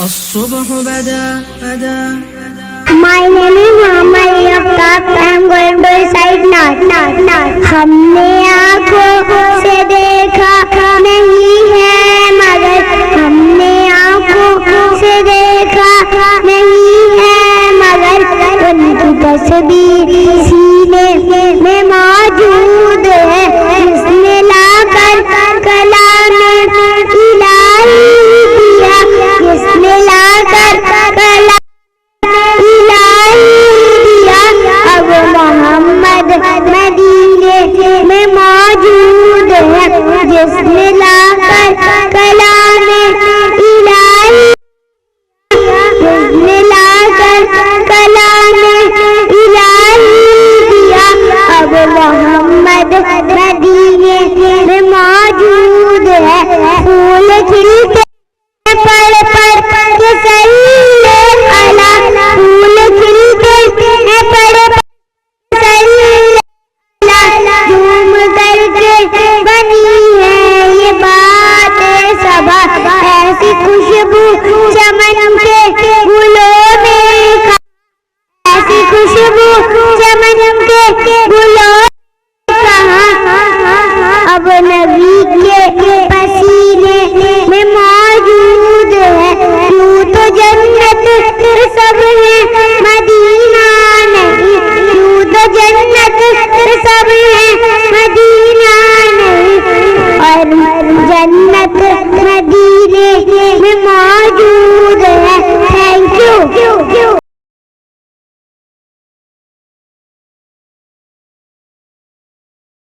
الصبح بدا My name is Muhammad Yaqub. I am going to recite Naat. हमने आँखों से देखा नहीं है मगर हमने आँखों से देखा नहीं है मगर उनकी तस्वीर सीने में मौजूद है जिसने लाकर कलाम इलाही दिया जिसने